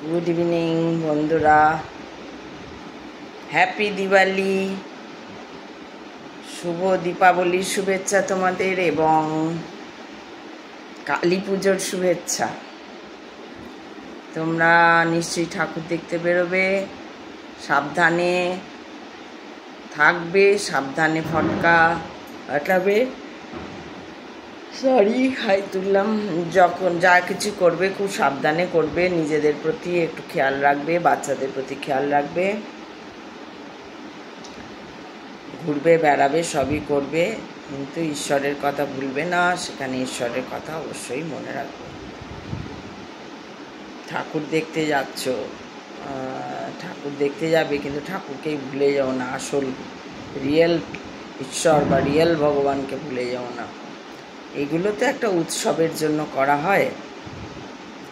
Good evening বন্ধুরা, happy Diwali, শুভ দীপাবলির শুভেচ্ছা তোমাদের এবং কালী পুজোর শুভেচ্ছা। তোমরা নিশ্চয়ই ঠাকুর দেখতে বেরোবে, সাবধানে থাকবে, সাবধানে ফটকা ফাটাবে। সরি, হাই তুললাম। যখন যা কিছু করবে খুব সাবধানে করবে, নিজেদের প্রতি একটু খেয়াল রাখবে, বাচ্চাদের প্রতি খেয়াল রাখবে, ঘুরবে বেড়াবে সবই করবে, কিন্তু ঈশ্বরের কথা ভুলবে না। সেখানে ঈশ্বরের কথা অবশ্যই মনে রাখবে। ঠাকুর দেখতে যাচ্ছ, ঠাকুর দেখতে যাবে, কিন্তু ঠাকুরকেই ভুলে যাও না। আসল রিয়েল ঈশ্বর বা রিয়েল ভগবানকে ভুলে যাও না। এগুলো তো একটা উৎসবের জন্য করা হয়।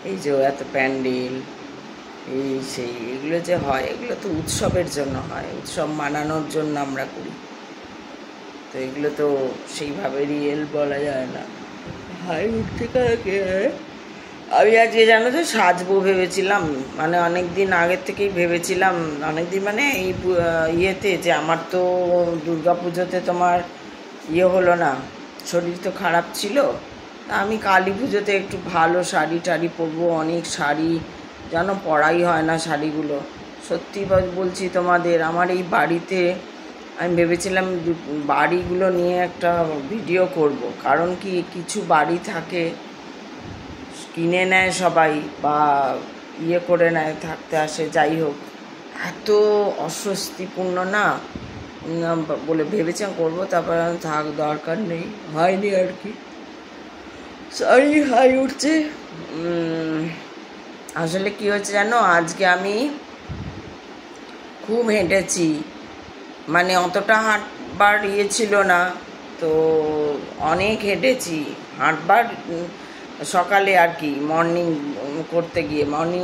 এই যে এত প্যান্ডেল, এই সেই এগুলো যে হয়, এগুলো তো উৎসবের জন্য হয়, উৎসব মানানোর জন্য আমরা করি। তো এগুলো তো সেইভাবে রিয়েল বলা যায় না। হাই উঠতে কাকে? আমি আজকে জানো তো সাজবো ভেবেছিলাম, মানে অনেক দিন আগের থেকেই ভেবেছিলাম, অনেক দিন মানে এই ইয়েতে যে আমার তো দুর্গা পুজোতে তোমার হলো না, শরীর তো খারাপ ছিল। তা আমি কালী পুজোতে একটু ভালো শাড়ি টাড়ি পরবো। অনেক শাড়ি জানো পরাই হয় না শাড়িগুলো। সত্যি বলছি তোমাদের, আমার এই বাড়িতে আমি ভেবেছিলাম বাড়িগুলো নিয়ে একটা ভিডিও করব। কারণ কি, কিছু বাড়ি থাকে কিনে নেয় সবাই বা করে নেয়, থাকতে আসে, যাই হোক, এত অস্বস্তিপূর্ণ না বলে ভেবেছিলাম করবো। তারপর থাক, দরকার নেই, হয়নি আর কি। সরি, হাই উঠছে। আসলে কি হচ্ছে জানো, আজকে আমি খুব হেঁটেছি, মানে অতটা হাঁটবার ছিল না, তো অনেক হেঁটেছি। হাঁটবার সকালে আর কি, মর্নিং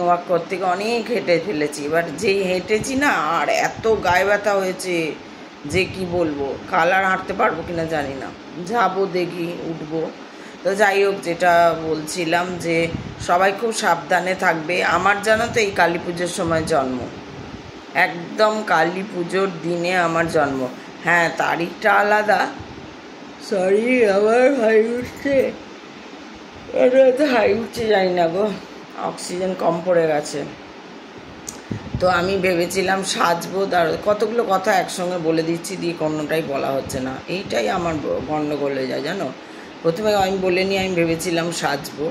ওয়াক করতে গিয়ে অনেক হেঁটে ফেলেছি। এবার যেই হেঁটেছি না, আর এত গায়ে ব্যথা হয়েছে যে কি বলবো। কাল আর হাঁটতে পারবো কিনা জানি না, যাবো দেখি, উঠবো। তো যাই হোক, যেটা বলছিলাম যে সবাই খুব সাবধানে থাকবে। আমার জানো তো এই কালী পুজোর সময় জন্ম, একদম কালী পুজোর দিনে আমার জন্ম। হ্যাঁ, তারিখটা আলাদা। সরি, আবার হাই উঠছে, হাই উঠছে জানি না গো, অক্সিজেন কম পড়ে গেছে। তো আমি ভেবেছিলাম সাজবো, তার কতগুলো কথা একসঙ্গে বলে দিচ্ছি, দিয়ে কোনোটাই বলা হচ্ছে না। এইটাই আমার গণ্ডগোল হয়ে যায় জানো। প্রথমে আমি বলে নিই, আমি ভেবেছিলাম সাজবো,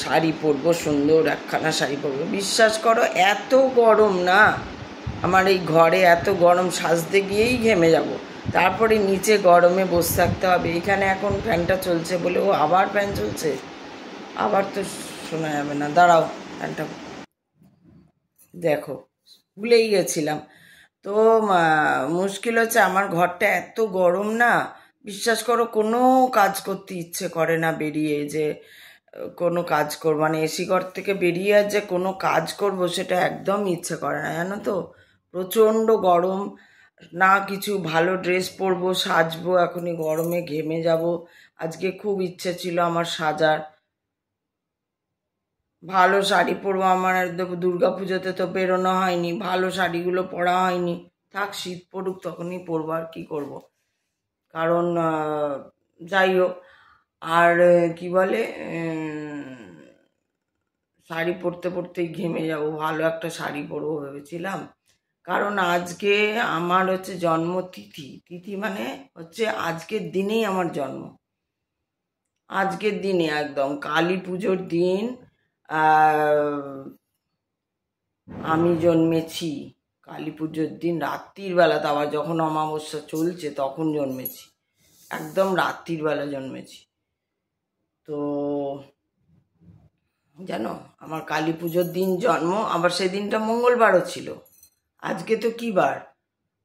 শাড়ি পরবো, সুন্দর একখানা শাড়ি পরবো। বিশ্বাস করো, এত গরম না আমার এই ঘরে, এত গরম, সাজতে গিয়েই ঘেমে যাব। তারপরে নিচে গরমে বসে থাকতে হবে। এখানে এখন ফ্যানটা চলছে বলে, ও আবার ফ্যান চলছে, আবার তো শোনা যাবে না। দাঁড়াও, ফ্যানটা দেখো, ভুলেই গেছিলাম। তো মুশকিল হচ্ছে, আমার ঘরটা এত গরম না, বিশ্বাস করো কোনো কাজ করতে ইচ্ছে করে না। বেরিয়ে যে কোনো কাজ করবো, মানে এসি ঘর থেকে বেরিয়ে আর যে কোনো কাজ করব, সেটা একদম ইচ্ছে করে না জানো তো। প্রচণ্ড গরম, না কিছু ভালো ড্রেস পরবো, সাজবো, এখনই গরমে ঘেমে যাব। আজকে খুব ইচ্ছে ছিল আমার সাজার, ভালো শাড়ি পরবো। আমার দুর্গা পুজোতে তো বেরোনো হয়নি, ভালো শাড়িগুলো পরা হয়নি। থাক, শীত পড়ুক, তখনই পরবো, আর কি করব। কারণ যাই হোক, আর কি বলে, শাড়ি পরতে পরতেই ঘেমে যাব। ভালো একটা শাড়ি পরবো ভেবেছিলাম, কারণ আজকে আমার হচ্ছে জন্মতিথি। তিথি মানে হচ্ছে আজকের দিনেই আমার জন্ম, আজকের দিনে একদম কালী পুজোর দিন আমি জন্মেছি। কালী পুজোর দিন রাত্রির বেলা, তো আবার যখন অমাবস্যা চলছে তখন জন্মেছি, একদম রাত্রির বেলা জন্মেছি। তো জানো, আমার কালী পুজোর দিন জন্ম, আবার সেদিনটা মঙ্গলবারও ছিল। আজকে তো কী বার,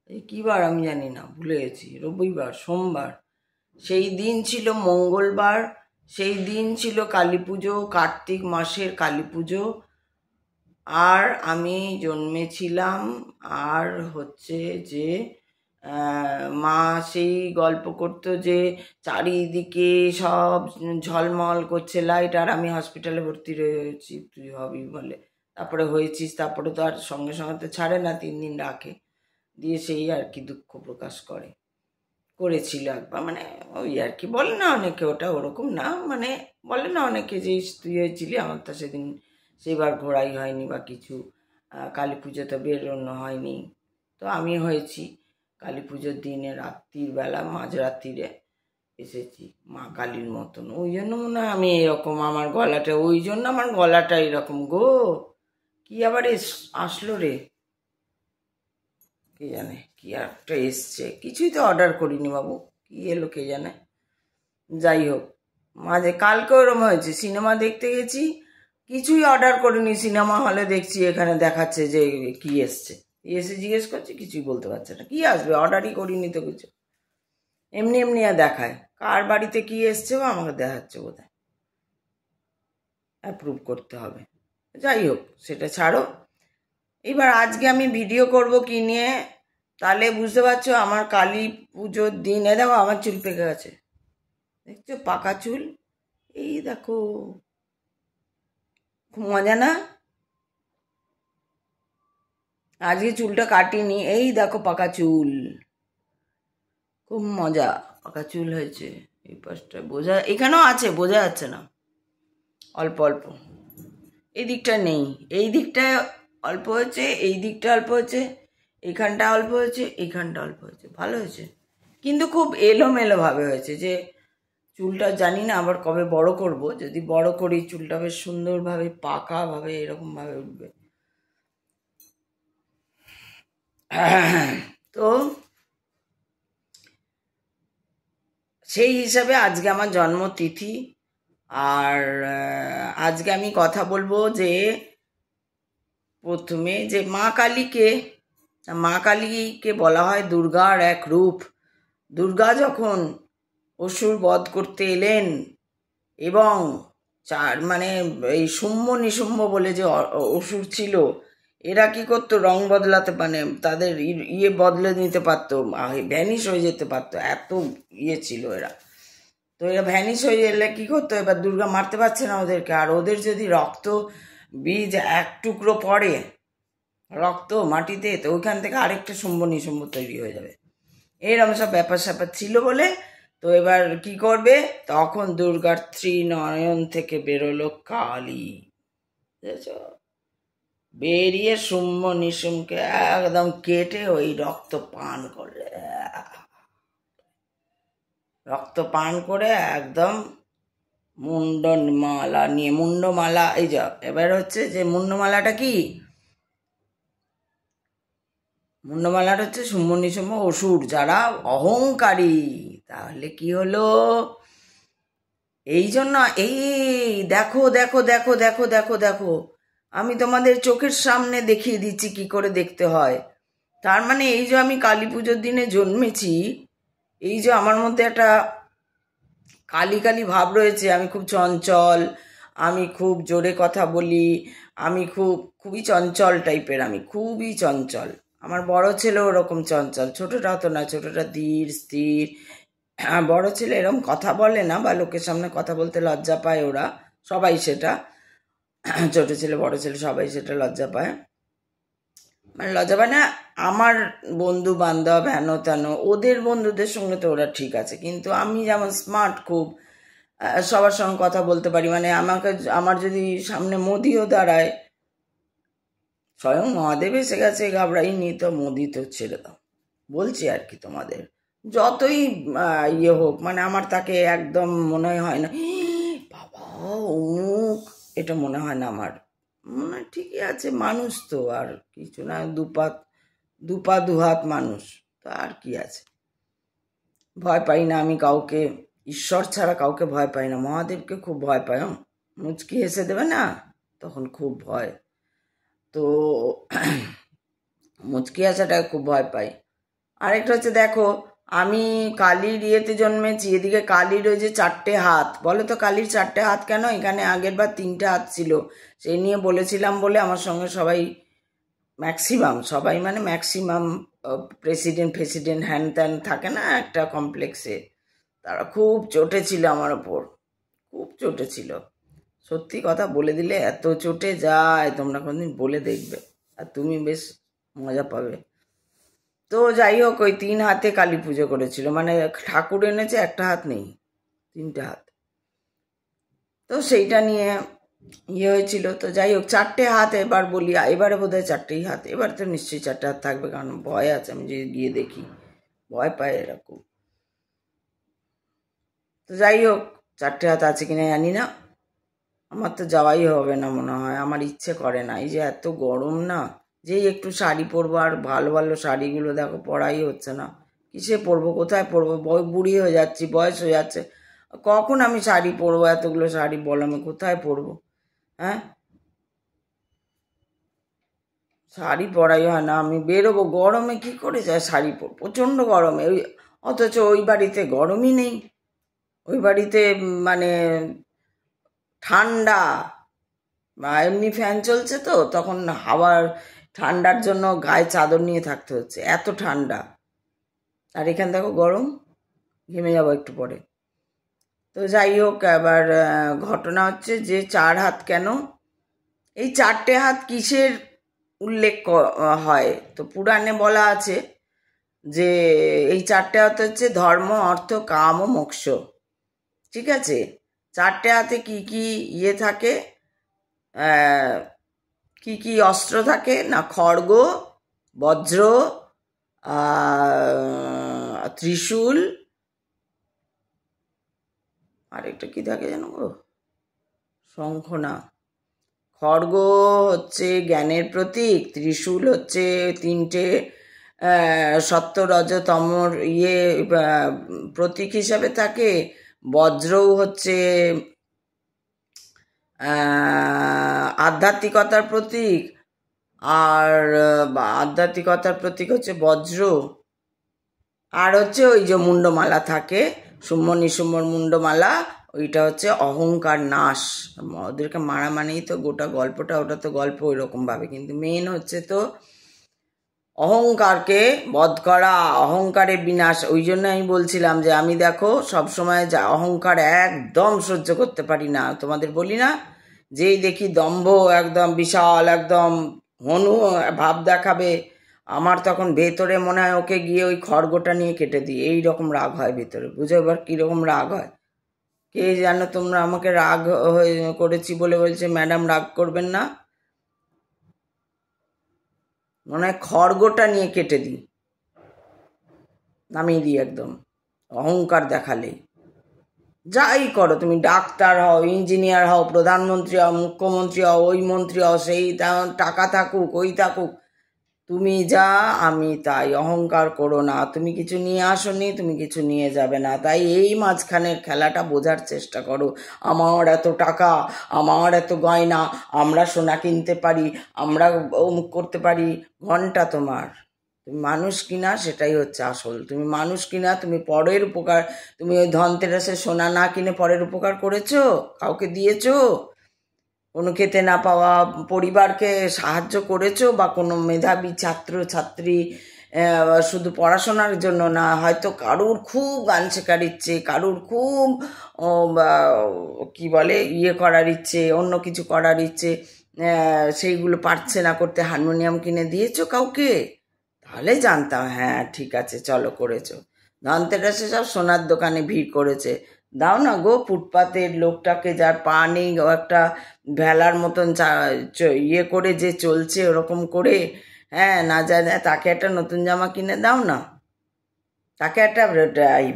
এই কী বার আমি জানি না, ভুলে গেছি, রবিবার, সোমবার। সেই দিন ছিল মঙ্গলবার, সেই দিন ছিল কালী পুজো, কার্তিক মাসের কালী পুজো। আর আমি জন্মেছিলাম, আর হচ্ছে যে মা সেই গল্প করতো যে চারিদিকে সব ঝলমল করছে লাইট, আর আমি হসপিটালে ভর্তি রয়েছি, তুই হবি বলে। তারপরে হয়েছিস, তারপরে তো আর সঙ্গে সঙ্গে তো ছাড়ে না, 3 দিন রাখে, দিয়ে সেই আর কি দুঃখ প্রকাশ করেছিল একবার, মানে ওই আর কি বলে না অনেকে, ওটা ওরকম না, মানে বলে না অনেকে যে তুই হয়েছিলি, আমার তো সেদিন সেইবার ঘোরাই হয়নি বা কিছু, কালী পুজোতে বেরোনো হয়নি। তো আমি হয়েছি কালী পুজোর দিনে রাত্রির বেলা, মাঝরাত্রিরে এসেছি মা কালীর মতন, ওই জন্য মনে হয় আমি এরকম, আমার গলাটা ওই জন্য, আমার গলাটা এরকম গো। কি আবার আসলো রে, কে জানে কি একটা এসছে, কিছুই তো অর্ডার করিনি বাবু, কি এলো কে জানে। যাই হোক, মাঝে কালকে ওরম হয়েছে, সিনেমা দেখতে গেছি, কিছুই অর্ডার করিনি, সিনেমা হলে দেখছি এখানে দেখাচ্ছে যে কি এসছে, এসে জিজ্ঞেস করছে, কিছুই বলতে পারছে না, কি আসবে, অর্ডারই করিনি তো কিছু, এমনি এমনি আর দেখায়, কার বাড়িতে কি এসছে বা আমাকে দেখাচ্ছে বোধহয়, অ্যাপ্রুভ করতে হবে। যাই হোক, সেটা ছাড়ো, এবার আজকে আমি ভিডিও করব কি নিয়ে, তাহলে বুঝতে পারছো আমার কালী পুজোর দিন, দেখো আমার চুল পেকে গেছে, দেখছো পাকা চুল, এই দেখো, খুব মজা না, আজকে চুলটা কাটিনি, এই দেখো পাকা চুল, খুব মজা, পাকা চুল হয়েছে, এই পাশটা বোঝা, এখানেও আছে, বোঝা যাচ্ছে না, অল্প অল্প, এই দিকটা নেই, এই দিকটায় অল্প হয়েছে, এই দিকটা অল্প হয়েছে, এইখানটা অল্প হয়েছে, এইখানটা অল্প হয়েছে, ভালো হয়েছে, কিন্তু খুব এলোমেলো ভাবে হয়েছে, যে চুলটা জানি না আবার কবে বড় করব, যদি বড় করি চুলটা বেশ সুন্দরভাবে পাকাভাবে এরকমভাবে উঠবে। তো সেই হিসাবে আজকে আমার জন্মতিথি, আর আজকে আমি কথা বলবো যে প্রথমে যে মা কালীকে বলা হয় দুর্গার এক রূপ। দুর্গা যখন অসুর বধ করতে এলেন, এবং মানে এই শুম্ভ নিশুম্ভ বলে যে অসুর ছিল, এরা কি করতো, রং বদলাতে, মানে তাদের ইয়ে বদলে নিতে পারতো, ভ্যানিশ হয়ে যেতে পারতো, এত ইয়ে ছিল এরা। তো এরা ভ্যানিশ হয়ে এলে কি করতো, এবার দুর্গা মারতে পারছে না ওদেরকে, আর ওদের যদি রক্ত বীজ এক টুকরো পড়ে রক্ত মাটিতে, তো ওইখান থেকে আরেকটা শুম্ভ নিশুম্ভ তৈরি হয়ে যাবে, এরকম সব ব্যাপার স্যাপার ছিল বলে। তো এবার কি করবে, তখন দুর্গার ত্রিনয়ন থেকে বেরোলো কালী, বুঝেছ, বেরিয়ে শুম্ভ নিশুম্ভকে একদম কেটে ওই রক্ত পান করলে, রক্ত পান করে একদম মুন্ডমালা নিয়ে, মুন্ডমালা, এই যা এবার হচ্ছে যে মুন্ডমালাটা কি, মুন্ডমালাটা হচ্ছে শুম্ভ নিশুম্ভ অসুর যারা অহংকারী, তাহলে কি হলো, এই জন্য, এই দেখো দেখো দেখো দেখো দেখো দেখো, আমি তোমাদের চোখের সামনে দেখিয়ে দিচ্ছি কি করে দেখতে হয়। তার মানে এই যে আমি কালী পুজোর দিনে জন্মেছি, এই যে আমার মধ্যে একটা কালী কালী ভাব রয়েছে, আমি খুব চঞ্চল, আমি খুব জোরে কথা বলি, আমি খুবই চঞ্চল টাইপের, আমি খুবই চঞ্চল, আমার বড় ছেলে ওরকম চঞ্চল, ছোটটা তো না, ছোটটা ধীর স্থির, বড় ছেলে এরকম কথা বলে না, বা লোকের সামনে কথা বলতে লজ্জা পায় ওরা সবাই, সেটা ছোট ছেলে বড় ছেলে সবাই সেটা লজ্জা পায়, মানে লজ্জা পায় না, আমার বন্ধু বান্ধব হেন তেন ওদের বন্ধুদের সঙ্গে তো ওরা ঠিক আছে, কিন্তু আমি যেমন স্মার্ট খুব, সবার সঙ্গে কথা বলতে পারি, মানে আমার যদি সামনে মোদিও দাঁড়ায়, স্বয়ং মহাদেব এসে গেছে, ঘাবড়াইনি, তো মোদি তো ছেড়ে দাও, বলছি আর কি তোমাদের, যতই ইয়ে হোক, মানে আমার তাকে একদম মনে হয় না বাবা অমুক, এটা মনে হয় না আমার, মনে হয় ঠিকই আছে, মানুষ তো, আর কিছু না, দুপা দুহাত মানুষ, তো আর কি আছে, ভয় পাই না আমি কাউকে, ঈশ্বর ছাড়া কাউকে ভয় পাই না, মহাদেবকে খুব ভয় পাই, মুচকি হেসে দেবে না তখন খুব ভয়, তো মুচকি হাসাটা খুব ভয় পাই। আরেকটা হচ্ছে দেখো, আমি কালীর ইয়েতে জন্মেছি, এদিকে কালীর ওই যে 4টে হাত, বলো তো কালীর 4টে হাত কেন, এখানে আগের বার 3টে হাত ছিল, সেই নিয়ে বলেছিলাম বলে আমার সঙ্গে সবাই, ম্যাক্সিমাম সবাই, মানে ম্যাক্সিমাম প্রেসিডেন্ট হ্যান ত্যান থাকে না একটা কমপ্লেক্সে, তারা খুব চটেছিল আমার ওপর, খুব চটেছিল, সত্যি কথা বলে দিলে এত চটে যায়, তোমরা কোনদিন বলে দেখবে আর তুমি বেশ মজা পাবে। তো যাই হোক, ওই 3 হাতে কালী পুজো করেছিল, মানে ঠাকুর এনেছে, একটা হাত নেই, 3টে হাত। তো সেইটা নিয়ে হয়েছিল। তো যাই হোক, 4টে হাত এবার বলি, এবারে বোধহয় 4টেই হাত, এবার তো নিশ্চয়ই 4টে হাত থাকবে, কারণ ভয় আছে, আমি যে গিয়ে দেখি ভয় পাই এরকম। তো যাই হোক, 4টে হাত আছে কিনা জানি না, আমার তো যাওয়াই হবে না মনে হয়, আমার ইচ্ছে করে না। এই যে এত গরম না, যেই একটু শাড়ি পরবো, আর ভালো ভালো শাড়িগুলো দেখো পরাই হচ্ছে না, কিসে পরবো, কোথায় পরবো, বুড়ি হয়ে যাচ্ছি, বয়স হয়ে যাচ্ছে, কখন আমি শাড়ি পরবো, এতগুলো শাড়ি বলো, আমি কোথায় পরবো? হ্যাঁ, শাড়ি পরাই হয় না, আমি বেরোবো গরমে, কি করে যায় শাড়ি পর, প্রচণ্ড গরমে। ওই অথচ ওই বাড়িতে গরমই নেই, ওই বাড়িতে মানে ঠান্ডা, বা এমনি ফ্যান চলছে, তো তখন হাওয়ার ঠান্ডার জন্য গায়ে চাদর নিয়ে থাকতে হচ্ছে, এত ঠান্ডা। আর এখানে দেখো গরম, ঘেমে যাবো একটু পরে। তো যাই হোক, এবার ঘটনা হচ্ছে যে 4 হাত কেন, এই 4টে হাত কিসের উল্লেখ হয়, তো পুরাণে বলা আছে যে এই 4টে হাত হচ্ছে ধর্ম, অর্থ, কাম ও মোক্ষ। ঠিক আছে, 4টে হাতে কি কি থাকে, কি কি অস্ত্র থাকে না, খড়গ, বজ্র, ত্রিশূল, আর একটা কি থাকে জানো গো, শঙ্খ না, খড়গ হচ্ছে জ্ঞানের প্রতীক, ত্রিশূল হচ্ছে 3টে সত্য রজ তমর প্রতীক হিসাবে থাকে, বজ্রও হচ্ছে আধ্যাত্মিকতার প্রতীক, আর আধ্যাত্মিকতার প্রতীক হচ্ছে বজ্র, আর হচ্ছে ওই যে মুন্ডমালা থাকে, নিশুম্বর মুন্ডমালা, ওইটা হচ্ছে অহংকার নাশ। ওদেরকে মারা মানেই তো গোটা গল্পটা, ওটা তো গল্প ওই রকম ভাবে, কিন্তু মেন হচ্ছে তো অহংকারকে বধ করা, অহংকারের বিনাশ। ওই জন্য আমি বলছিলাম যে আমি দেখো সবসময় যা অহংকার একদম সহ্য করতে পারি না, তোমাদের বলি না, যেই দেখি দম্ভ একদম বিশাল, একদম হনু ভাব দেখাবে, আমার তখন ভেতরে মনে হয় ওকে গিয়ে ওই খড়গটা নিয়ে কেটে দিই, এইরকম রাগ হয় ভেতরে। বুঝো এবার কীরকম রাগ হয়, কে জানো, তোমরা আমাকে রাগ হয়ে করেছি বলে বলছে ম্যাডাম রাগ করবেন না, মনে হয় খড়গটা নিয়ে কেটে দিই, নামিয়ে দিই একদম, অহংকার দেখালে। যাই করো তুমি, ডাক্তার হও, ইঞ্জিনিয়ার হও, প্রধানমন্ত্রী হও, মুখ্যমন্ত্রী হও, ওই মন্ত্রী হও, সেই টাকা থাকুক ওই থাকুক, তুমি যা আমি তাই, অহংকার করো না। তুমি কিছু নিয়ে আসোনি, তুমি কিছু নিয়ে যাবে না। তাই এই মাঝখানের খেলাটা বোঝার চেষ্টা করো। আমার এত টাকা, আমার এত গয়না, আমরা সোনা কিনতে পারি, আমরা অমুক করতে পারি, ঘন্টা তোমার। তুমি মানুষ কিনা, সেটাই হচ্ছে আসল। তুমি মানুষ কিনা, তুমি পরের উপকার, তুমি ওই ধনতেরাসে সোনা না কিনে পরের উপকার করেছো, কাউকে দিয়েছো, কোনো খেতে না পাওয়া পরিবারকে সাহায্য করেছো, বা কোনো মেধাবী ছাত্র ছাত্রী শুধু পড়াশোনার জন্য না, হয়তো কারুর খুব গান শেখার ইচ্ছে, কারুর খুব কি বলে করার ইচ্ছে, অন্য কিছু করার ইচ্ছে, সেইগুলো পারছে না করতে, হারমোনিয়াম কিনে দিয়েছো কাউকে, তাহলে জানতাম হ্যাঁ ঠিক আছে চলো করেছো। ধনতেরাসে সব সোনার দোকানে ভিড় করেছে, দাও না গো ফুটপাতের লোকটাকে, যার পা নেই, ও একটা ভেলার মতন করে যে চলছে ওরকম করে, হ্যাঁ না জানে, তাকে একটা নতুন জামা কিনে দাও না, তাকে একটা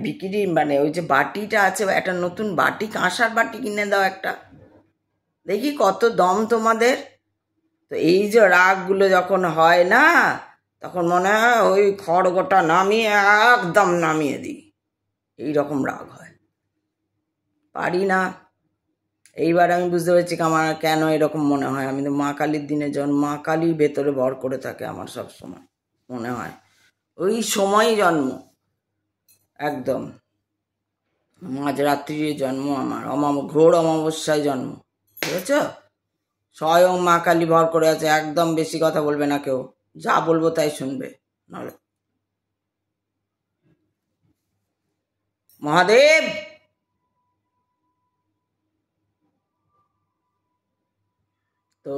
বিক্রি মানে ওই যে বাটিটা আছে, একটা নতুন বাটি, কাঁসার বাটি কিনে দাও একটা, দেখি কত দম তোমাদের। তো এই যে রাগগুলো যখন হয় না, তখন মনে হয় ওই খড়গটা নামিয়ে একদম নামিয়ে দিই, এইরকম রাগ হয়, পারি না। এইবার আমি বুঝতে পেরেছি আমার কেন এরকম মনে হয়। আমি তো মা কালীর দিনে জন্ম, মা কালী ভেতরে ভর করে থাকে আমার, সব সময় মনে হয় ওই সময়ই জন্ম, একদম মাঝরাত্রির জন্ম আমার, ঘোর অমাবস্যায় জন্ম, বুঝেছ? স্বয়ং মা কালী ভর করে আছে, একদম বেশি কথা বলবে না কেউ, যা বলবো তাই শুনবে, নাহলে মহাদেব। তো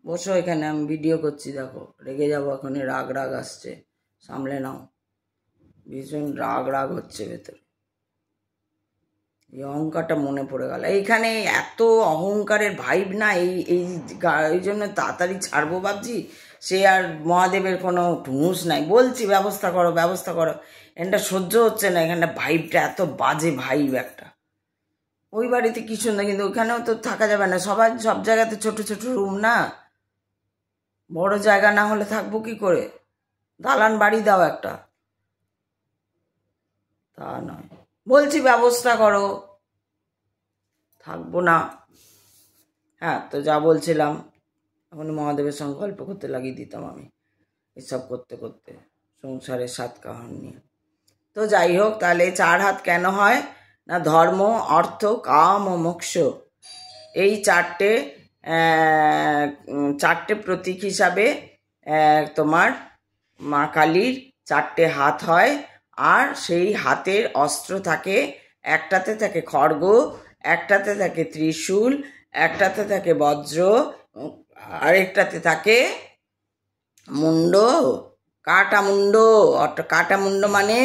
বসো এখানে, আমি ভিডিও করছি, দেখো রেগে যাবো এখনই, রাগ রাগ আসছে, সামলে নাও, ভীষণ রাগ রাগ হচ্ছে ভেতরে। এই অহংকারটা মনে পড়ে গেল, এইখানে এত অহংকারের ভাইব না, এই জন্য তাড়াতাড়ি ছাড়বো ভাবছি। সে আর মহাদেবের কোনো হুঁশ নাই, বলছি ব্যবস্থা করো ব্যবস্থা করো, এটা সহ্য হচ্ছে না, এখানটা ভাইবটা এত বাজে ভাইব একটা। ওই বাড়িতে কি সুন্দর, কিন্তু ওখানেও তো থাকা যাবে না, সবাই সব জায়গাতে ছোট ছোট রুম না, বড় জায়গা না হলে থাকবো কি করে? দালান বাড়ি দাও একটা। তা নয়, বলছি ব্যবস্থা করো, থাকবো না। হ্যাঁ, তো যা বলছিলাম, এখন মহাদেবের সঙ্গে গল্প করতে লাগিয়ে দিতাম আমি, এসব করতে করতে সংসারের সাত কাহান নিয়ে। তো যাই হোক, তাহলে 4 হাত কেন হয় না? ধর্ম, অর্থ, কাম ও মোক্ষ, এই চারটে প্রতীক হিসাবে তোমার মা কালীর 4টে হাত হয়। আর সেই হাতের অস্ত্র থাকে, একটাতে থাকে খড়গ, একটাতে থাকে ত্রিশূল, একটাতে থাকে বজ্র, আরেকটাতে থাকে মুন্ড, কাটা মুন্ড। কাটা মুন্ড মানে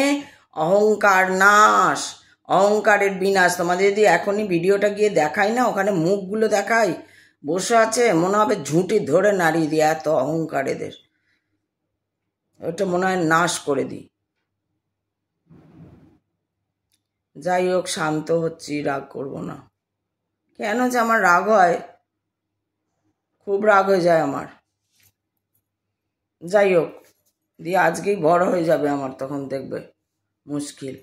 অহংকার নাশ, অহংকারের বিনাশ। তোমাদের যদি এখনই ভিডিওটা গিয়ে দেখাই না, ওখানে মুখগুলো দেখাই, বসে আছে, মনে হবে ঝুঁটি ধরে নাড়িয়ে দিয়ে, এত অহংকার এদের। ওটা মনে হয় নাশ করে দিই। যাই হোক, শান্ত হচ্ছি, রাগ করব না। কেন যে আমার রাগ হয়, খুব রাগ হয়ে যায় আমার। যাই হোক, দিয়ে আজকেই বড় হয়ে যাবে আমার, তখন দেখবে মুশকিল।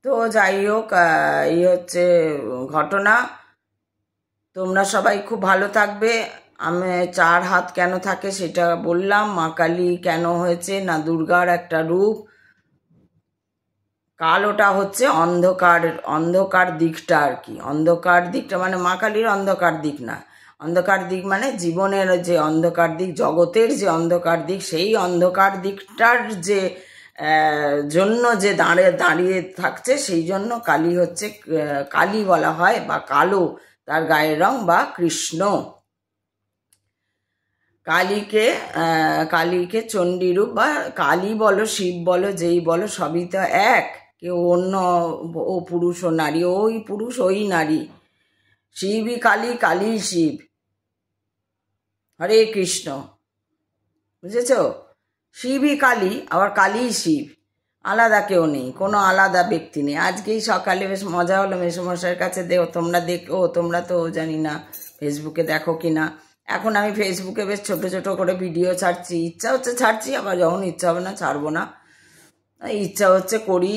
তো যাই হোক, এই হচ্ছে ঘটনা। তোমরা সবাই খুব ভালো থাকবে। আমি 4 হাত কেন থাকে সেটা বললাম, মা কালী কেন হয়েছে না দুর্গার একটা রূপ। কালোটা হচ্ছে অন্ধকার দিকটা আর কি। অন্ধকার দিকটা মানে মা কালীর অন্ধকার দিক না, অন্ধকার দিক মানে জীবনের যে অন্ধকার দিক, জগতের যে অন্ধকার দিক, সেই অন্ধকার দিকটার যে জন্য যে দাঁড়িয়ে থাকছে, সেই জন্য কালী হচ্ছে, কালী বলা হয়, বা কালো তার গায়ের রং, বা কৃষ্ণ। কালীকে চণ্ডীরূপ, বা কালী বলো শিব বলো যেই বলো, সবই তো এক। কেউ অন্য, ও পুরুষ ও নারী, ওই পুরুষ ওই নারী, শিবই কালী, কালী শিব। হরে কৃষ্ণ, বুঝেছ? শিবই কালী, আবার কালী শিব, আলাদা কেউ নেই, কোনো আলাদা ব্যক্তি নেই। আজকেই সকালে বেশ মজা হলো, মেসোমশাইয়ের কাছে তোমরা তো জানি না ফেসবুকে দেখো কিনা। এখন আমি ফেসবুকে বেশ ছোট ছোট করে ভিডিও ছাড়ছি, ইচ্ছা হচ্ছে ছাড়ছি, আবার যখন ইচ্ছা হবে না ছাড়বো না, ইচ্ছা হচ্ছে করি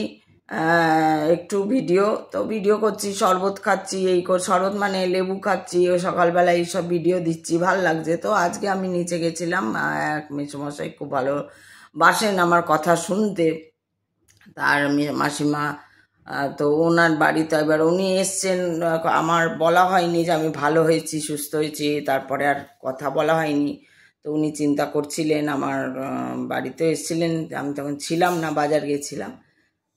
একটু ভিডিও। তো ভিডিও করছি, শরবত খাচ্ছি, শরবত মানে লেবু খাচ্ছি, ওই সকালবেলা এইসব ভিডিও দিচ্ছি, ভাল লাগছে। তো আজকে আমি নিচে গেছিলাম, এক মেসোমশাই খুব ভালো বাসেন আমার কথা শুনতে, তার মাসিমা, তো ওনার বাড়িতে এবার উনি এসছেন। আমার বলা হয়নি যে আমি ভালো হয়েছি, সুস্থ হয়েছি, তারপরে আর কথা বলা হয়নি। তো উনি চিন্তা করছিলেন, আমার বাড়িতে এসেছিলেন, আমি তখন ছিলাম না, বাজার গিয়েছিলাম।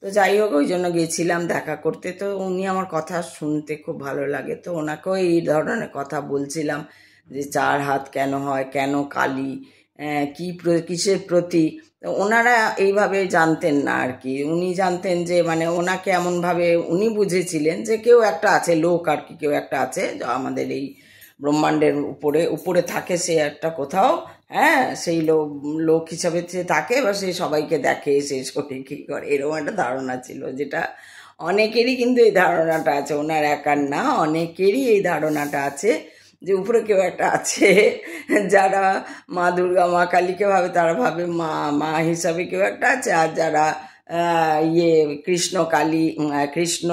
তো যাই হোক, ওই জন্য গিয়েছিলাম দেখা করতে। তো উনি আমার কথা শুনতে খুব ভালো লাগে, তো ওনাকেও এই ধরনের কথা বলছিলাম যে 4 হাত কেন হয়, কেন কালী, কিসের প্রতীক। ওনারা এইভাবে জানতেন না আর কি। উনি জানতেন যে, মানে ওনাকে এমনভাবে উনি বুঝেছিলেন যে কেউ একটা আছে, লোক আর কি, কেউ একটা আছে আমাদের এই ব্রহ্মাণ্ডের উপরে থাকে, সে একটা কোথাও, হ্যাঁ, সেই লোক হিসাবে সে থাকে, বা সে সবাইকে দেখে, সে শরীর কী করে, এরকম একটা ধারণা ছিল, যেটা অনেকেরই কিন্তু এই ধারণাটা আছে, ওনার একার না, অনেকেরই এই ধারণাটা আছে যে উপরে কেউ একটা আছে। যারা মা দুর্গা, মা কালীকে ভাবে, তারা ভাবে মা হিসাবে কেউ একটা আছে। আর যারা কৃষ্ণ কালী, কৃষ্ণ,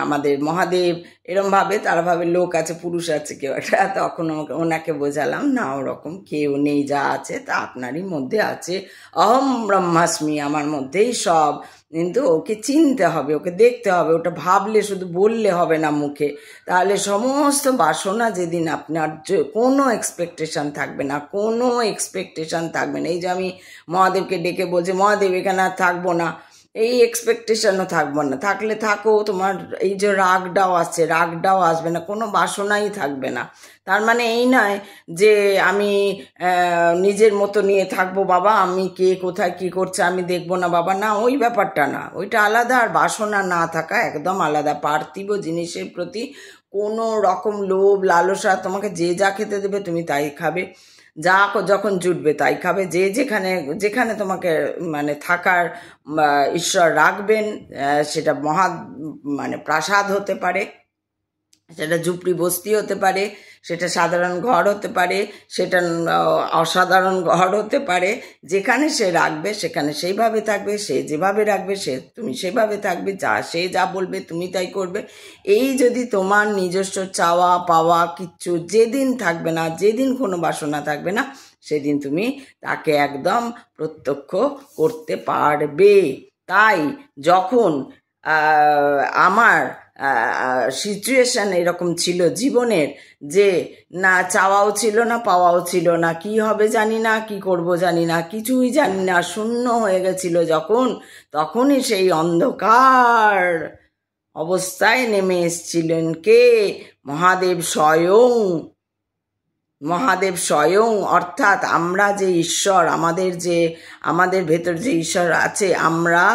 আমাদের মহাদেব, এরমভাবে তারা ভাবে লোক আছে, পুরুষ আছে কেউ একটা। তখন ওনাকে বোঝালাম, না, ওরকম কেউ নেই, যা আছে তা আপনারই মধ্যে আছে, অহম ব্রহ্মাস্মি, আমার মধ্যেই সব। কিন্তু ওকে চিনতে হবে, ওকে দেখতে হবে, ওটা ভাবলে শুধু বললে হবে না মুখে, তাহলে সমস্ত বাসনা যেদিন আপনার কোনো এক্সপেকটেশন থাকবে না, কোনো এক্সপেকটেশন থাকবে না। এই যে আমি মহাদেবকে ডেকে বলছি, মহাদেব এখানে আর থাকবো না, এই এক্সপেকটেশনও থাকবে না। থাকলে থাকো, তোমার এই যে রাগটাও আসছে, রাগটাও আসবে না, কোনো বাসনাই থাকবে না। তার মানে এই নয় যে আমি নিজের মতো নিয়ে থাকবো, বাবা আমি কে কোথায় কি করছে আমি দেখবো না বাবা, না ওই ব্যাপারটা না, ওইটা আলাদা। আর বাসনা না থাকা একদম আলাদা। পার্থিব জিনিসের প্রতি কোনো রকম লোভ লালসা, তোমাকে যে যা খেতে দেবে তুমি তাই খাবে, যা যখন জুটবে তাই খাবে, যে যেখানে যেখানে তোমাকে মানে থাকার ঈশ্বর রাখবেন, সেটা মানে প্রাসাদ হতে পারে, সেটা ঝুপড়ি বস্তি হতে পারে, সেটা সাধারণ ঘর হতে পারে, সেটা অসাধারণ ঘর হতে পারে, যেখানে সে রাখবে সেখানে সেইভাবে থাকবে, সে যেভাবে রাখবে তুমি সেভাবে থাকবে, সে যা বলবে তুমি তাই করবে। এই যদি তোমার নিজস্ব চাওয়া পাওয়া কিচ্ছু যেদিন থাকবে না, যেদিন কোনো বাসনা থাকবে না, সেদিন তুমি তাকে একদম প্রত্যক্ষ করতে পারবে। তাই যখন আমার সিচুয়েশন এরকম ছিল জীবনের, যে না চাওয়াও ছিল না পাওয়াও ছিল না, কি হবে জানি না, কি করব জানি না, কিছুই জানি না, শূন্য হয়ে গেছিল যখন, তখনই সেই অন্ধকার অবস্থায় নেমে এসেছিলেন কে? মহাদেব স্বয়ং। মহাদেব স্বয়ং, অর্থাৎ আমরা যে ঈশ্বর, আমাদের ভেতর যে ঈশ্বর আছে, আমরা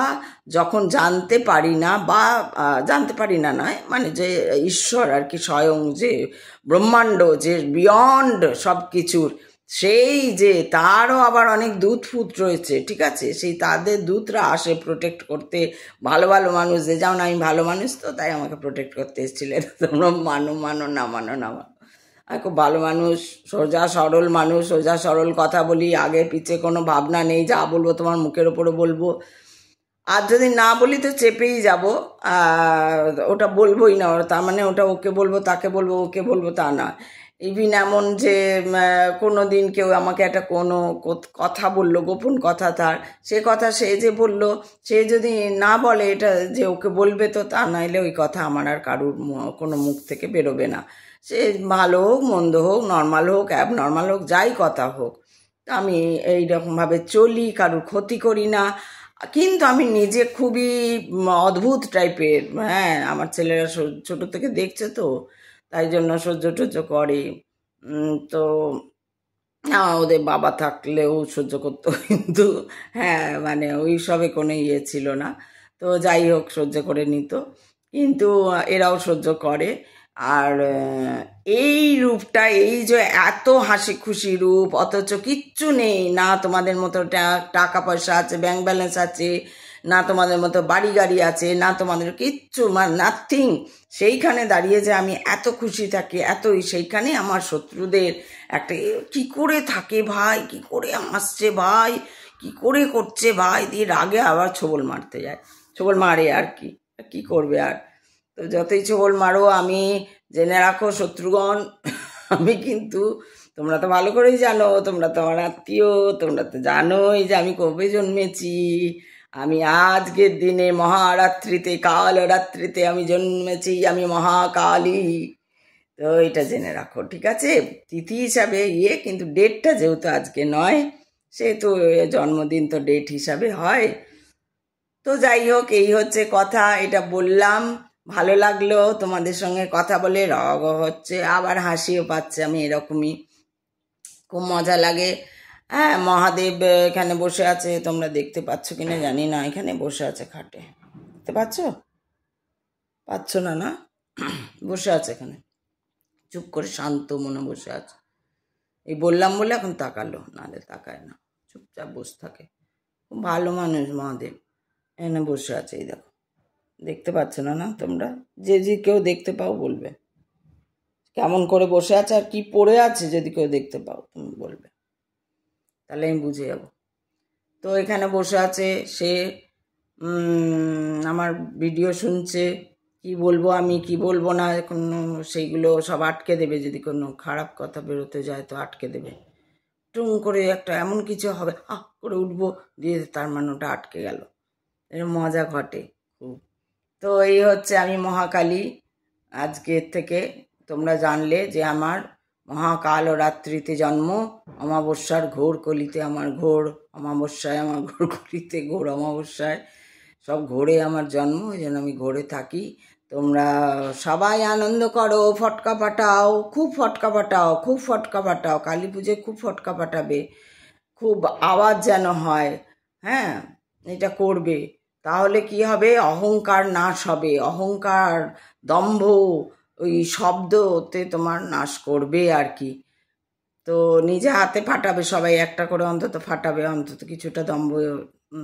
যখন জানতে পারি না, বা জানতে পারি না নয়, মানে যে ঈশ্বর আর কি, স্বয়ং যে ব্রহ্মাণ্ড, যে বিয়ন্ড সব কিছুর, সেই যে তারও আবার অনেক দূত ফুত রয়েছে, ঠিক আছে, সেই তাদের দূতরা আসে প্রোটেক্ট করতে ভালো ভালো মানুষদের। যেমন আমি ভালো মানুষ, তো তাই আমাকে প্রোটেক্ট করতে এসেছিলেন। তোমরা মানো মানো না মানো না মানো, আমি খুব ভালো মানুষ, সোজা সরল মানুষ, সোজা সরল কথা বলি, আগে পিছে কোনো ভাবনা নেই, যা বলবো তোমার মুখের ওপরে বলবো, আর যদি না বলি তো চেপেই যাব, ওটা বলবোই না। তার মানে ওটা ওকে বলবো তাকে বলবো, ওকে বলবো তা না। ইভিন এমন যে কোনো দিন কেউ আমাকে একটা কোনো কথা বললো, গোপন কথা, তার সে কথা সে যে বললো, সে যদি না বলে এটা যে ওকে বলবে, তো তা নাইলে ওই কথা আমার আর কারুর কোনো মুখ থেকে বেরোবে না। সে ভালো হোক মন্দ হোক, নর্মাল হোক অ্যাবনর্মাল হোক, যাই কথা হোক, আমি এইরকমভাবে চলি, কারুর ক্ষতি করি না। কিন্তু আমি নিজে খুবই অদ্ভুত টাইপের। হ্যাঁ, আমার ছেলেরা ছোট থেকে দেখছে, তো তাই জন্য সহ্য টহ্য করে। তো ওদের বাবা থাকলেও সহ্য করতো, কিন্তু হ্যাঁ মানে ওই সবে কোনো ইয়ে ছিল না। তো যাই হোক, সহ্য করে নিত, কিন্তু এরাও সহ্য করে। আর এই রূপটা, এই যে এত হাসি খুশি রূপ, অথচ কিচ্ছু নেই, না তোমাদের মতো টাকা পয়সা আছে, ব্যাংক ব্যালেন্স আছে, না তোমাদের মতো বাড়ি গাড়ি আছে, না তোমাদের কিচ্ছু, মানে নাথিং, সেইখানে দাঁড়িয়ে যে আমি এত খুশি থাকি, সেইখানে আমার শত্রুদের একটা কি করে থাকে ভাই, কি করে হাসছে ভাই, কি করে করছে ভাই, দিয়ে রাগে আবার ছোবল মারতে যায়, ছোবল মারে আর কি করবে আর। তো যতই ছোবল মারো, আমি জেনে রাখো শত্রুগণ, আমি কিন্তু, তোমরা তো ভালো করেই জানো, তোমরা তো আমার আত্মীয়, তোমরা তো জানোই যে আমি কবে জন্মেছি। আমি আজকের দিনে মহারাত্রিতে, কাল রাত্রিতে আমি জন্মেছি, আমি মহাকালী। তো এটা জেনে রাখো, ঠিক আছে? তিথি হিসাবে কিন্তু ডেটটা যেহেতু আজকে নয়, সেহেতু জন্মদিন তো ডেট হিসাবে হয়। তো যাই হোক, এই হচ্ছে কথা, এটা বললাম, ভালো লাগলো তোমাদের সঙ্গে কথা বলে, রাগ হচ্ছে আবার হাসিও পাচ্ছে, আমি এরকমই, খুব মজা লাগে। হ্যাঁ, মহাদেব এখানে বসে আছে, তোমরা দেখতে পাচ্ছ কিনা জানি না, এখানে বসে আছে খাটে, দেখতে পাচ্ছ? পাচ্ছ না? না, বসে আছে এখানে, চুপ করে শান্ত মনে বসে আছে। এই বললাম বলে এখন তাকালো, নাহলে তাকায় না, চুপচাপ বসে থাকে, খুব ভালো মানুষ মহাদেব। এখানে বসে আছে, এই দেখো, দেখতে পাচ্ছ না? না তোমরা যে কেউ দেখতে পাও বলবে কেমন করে বসে আছে আর কি পড়ে আছে, যদি কেউ দেখতে পাও তুমি বলবে, তাহলে আমি বুঝে যাব। তো এখানে বসে আছে সে, আমার ভিডিও শুনছে, কি বলবো আমি কি বলবো না, কোনো সেইগুলো সব আটকে দেবে, যদি কোনো খারাপ কথা বেরোতে যায় তো আটকে দেবে, টুং করে একটা এমন কিছু হবে, করে উঠবো, দিয়ে তার মানে ওটা আটকে গেল, এরকম মজা ঘটে খুব। তো এই হচ্ছে আমি মহাকালী। আজকের থেকে তোমরা জানলে যে আমার মহাকাল ও রাত্রিতে জন্ম, অমাবস্যার ঘোর কলিতে আমার ঘোর অমাবস্যায়, আমার ঘোর কলিতে ঘোর অমাবস্যায় সব ঘোরে আমার জন্ম, ওই জন্য আমি ঘোরে থাকি। তোমরা সবাই আনন্দ করো, ফটকা ফাটাও, খুব ফটকা ফাটাও, খুব ফটকা ফাটাও, কালী পুজোয় খুব ফটকা ফাটাবে, খুব আওয়াজ যেন হয়। হ্যাঁ, এটা করবে, তাহলে কি হবে, অহংকার নাশ হবে। অহংকার, দম্ভ, ওই শব্দতে তোমার নাশ করবে আর কি। তো নিজে হাতে ফাটাবে, সবাই একটা করে অন্তত ফাটাবে, অন্তত কিছুটা দম্ভ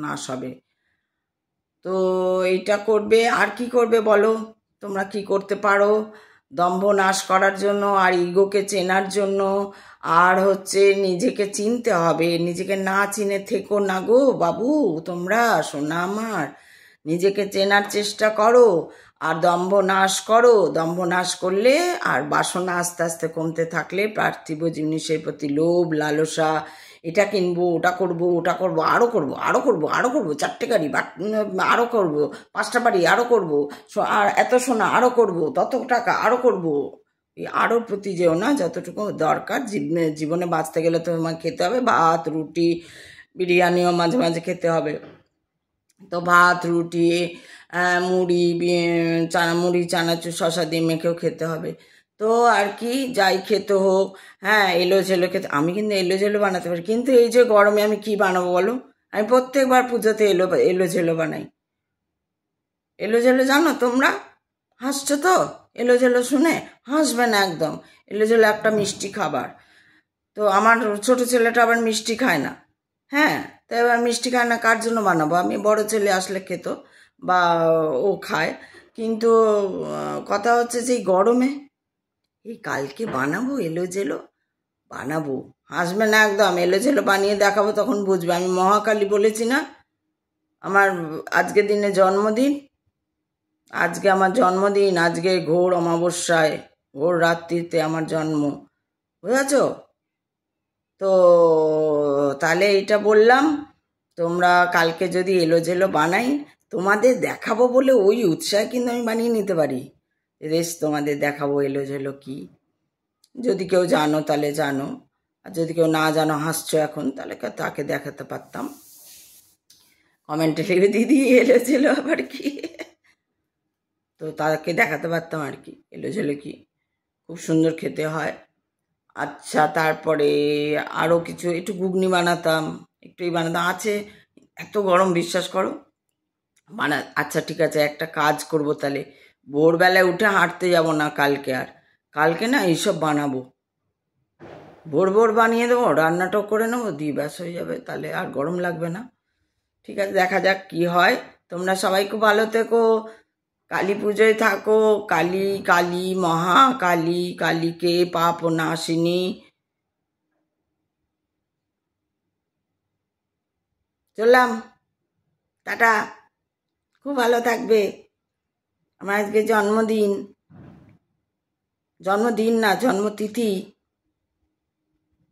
নাশ হবে। তো এইটা করবে। আর কি করবে বলো, তোমরা কি করতে পারো দম্ভ নাশ করার জন্য, আর ইগোকে চেনার জন্য? আর হচ্ছে নিজেকে চিনতে হবে। নিজেকে না চিনে থেকো না গো বাবু, তোমরা সোনা আমার, নিজেকে চেনার চেষ্টা করো আর দম্ভ নাশ করো। দম্ভ নাশ করলে আর বাসনা আস্তে আস্তে কমতে থাকলে, পার্থিব জিনিসের প্রতি লোভ লালসা, এটা কিনবো, ওটা করবো, ওটা করবো, আরও করবো, আরও করবো, আরও করবো, 4টে গাড়ি আরও করবো, 5টা বাড়ি আরও করবো, আর এত সোনা আরও করবো, তত টাকা আরও করবো। এই আরোর প্রতি যেও না, যতটুকু দরকার। জীবনে বাঁচতে গেলে তোমার খেতে হবে ভাত রুটি, বিরিয়ানিও মাঝে মাঝে খেতে হবে। তো ভাত রুটি, মুড়ি, মুড়ি চানাচুর শশা দিয়ে মেখেও খেতে হবে। তো আর কি, যাই খেতে হোক, হ্যাঁ, এলো ঝেলো খেতে। আমি কিন্তু এলো ঝেলো বানাতে পারি, কিন্তু এই যে গরমে আমি কি বানাবো বলো? আমি প্রত্যেকবার পুজোতে এলো ঝেলো বানাই। এলো ঝেলো জানো তোমরা? হাসছো তো? এলো ঝেলো শুনে হাসবে না একদম। এলো ঝেলো একটা মিষ্টি খাবার। তো আমার ছোট ছেলেটা আবার মিষ্টি খায় না। হ্যাঁ, তো এবার মিষ্টি খায় না, কার জন্য বানাবো? আমি বড় ছেলে আসলে খেত বা ও খায়, কিন্তু কথা হচ্ছে যে এই গরমে এই কালকে বানাবো এলো জেলো, বানাবো, হাসবে না একদম। এলো জেলো বানিয়ে দেখাবো, তখন বুঝবে। আমি মহাকালী বলেছি না, আমার আজকের দিনে জন্মদিন, আজকে আমার জন্মদিন, আজকে ঘোর অমাবস্যায়, ঘোর রাত্রিতে আমার জন্ম, বুঝেছ? তো তাহলে এইটা বললাম, তোমরা কালকে যদি এলো জেলো বানাই, তোমাদের দেখাবো বলে ওই উৎসাহে কিন্তু আমি বানিয়ে নিতে পারি। রেস তোমাদের দেখাবো এলো জেলো কি। যদি কেউ জানো তাহলে জানো, আর যদি কেউ না জানো হাসছো এখন, তাহলে তাকে দেখাতে পারতাম। কমেন্টে লিখে দিদি এলো জেলো আবার কি, তো তাকে দেখাতে পারতাম আর কি এলো জেলো কি। খুব সুন্দর খেতে হয়। আচ্ছা, তারপরে আরও কিছু, একটু ঘুগনি বানাতাম, একটু এই বানাতাম। আছে এত গরম, বিশ্বাস করো আচ্ছা ঠিক আছে, একটা কাজ করব তাহলে, ভোরবেলায় উঠে হাঁটতে যাব না কালকে। আর কালকে না এইসব বানাবো, ভোর ভোর বানিয়ে দেবো, রান্নাটাও করে নেবো, দিয়ে ব্যাস হয়ে যাবে, তাহলে আর গরম লাগবে না। ঠিক আছে, দেখা যাক কি হয়। তোমরা সবাই খুব ভালো থেকো, কালী পুজোয় থাকো। কালী কালী মহাকালী, কালীকে পাপ নাশিনী। চললাম, টাটা, খুব ভালো থাকবে। আমার আজকে জন্মদিন, জন্মদিন না জন্মতিথি,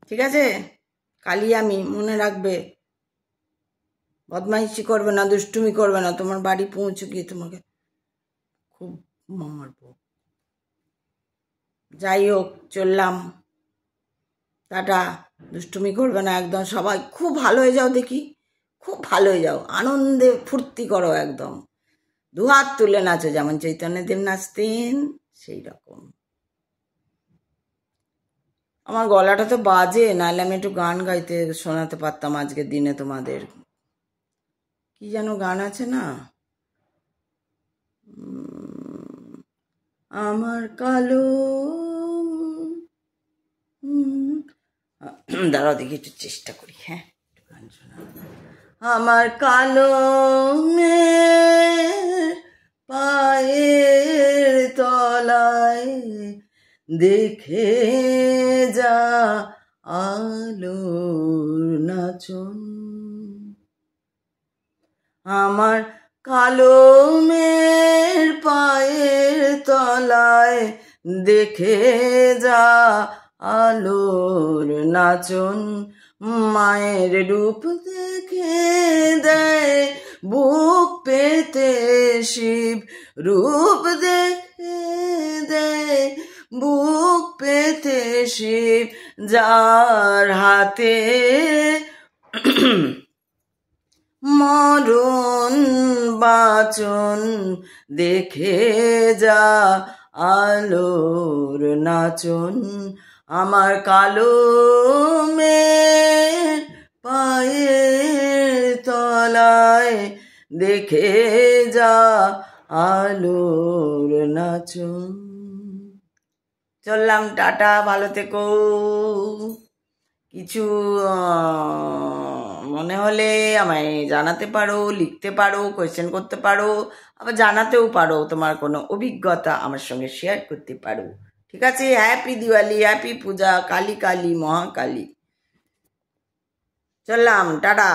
ঠিক আছে? কালী আমি, মনে রাখবে। বদমাইশি করবে না, দুষ্টুমি করবে না, তোমার বাড়ি পৌঁছে গিয়ে তোমাকে খুব মারবো। যাই হোক, চললাম, টাটা। দুষ্টুমি করবে না একদম, সবাই খুব ভালো হয়ে যাও দেখি, খুব ভালো হয়ে যাও, আনন্দে ফুর্তি করো একদম, দুহাত তুলে নাচো, যেমন চৈতন্যদেব নাচতেন সেই রকম। আমার গলাটা তো বাজে, নাহলে আমি একটু গান গাইতে শোনাতে পারতাম আজকের দিনে তোমাদের। কি যেন গান আছে না, আমার কালো, দাঁড়াও দেখি একটু চেষ্টা করি। হ্যাঁ, একটু গান শোনা। আমার কালো পায়ের তলায় দেখে যা আলোর নাচন, আমার কালো পায়ের তলায় দেখে যা আলোর নাচন, মায়ের রূপ দেখে দেয় বুক পেতে শিব, রূপ দেখে দেয় বুক পেতে শিব, যার হাতে মরণ বাচন দেখে যা আলোর নাচন আমার কালো মেয়ের পায়ের তলায় দেখে যা আলোর নাচন। চললাম, টাটা, ভালো থেকো। কিছু মনে হলে আমায় জানাতে পারো, লিখতে পারো, কোয়েশ্চেন করতে পারো, আবার জানাতেও পারো, তোমার কোনো অভিজ্ঞতা আমার সঙ্গে শেয়ার করতে পারো। ঠিক আছে? হ্যাপি দিওয়ালি, হ্যাপি পূজা, কালী কালী মহাকালী। চললাম, টাটা।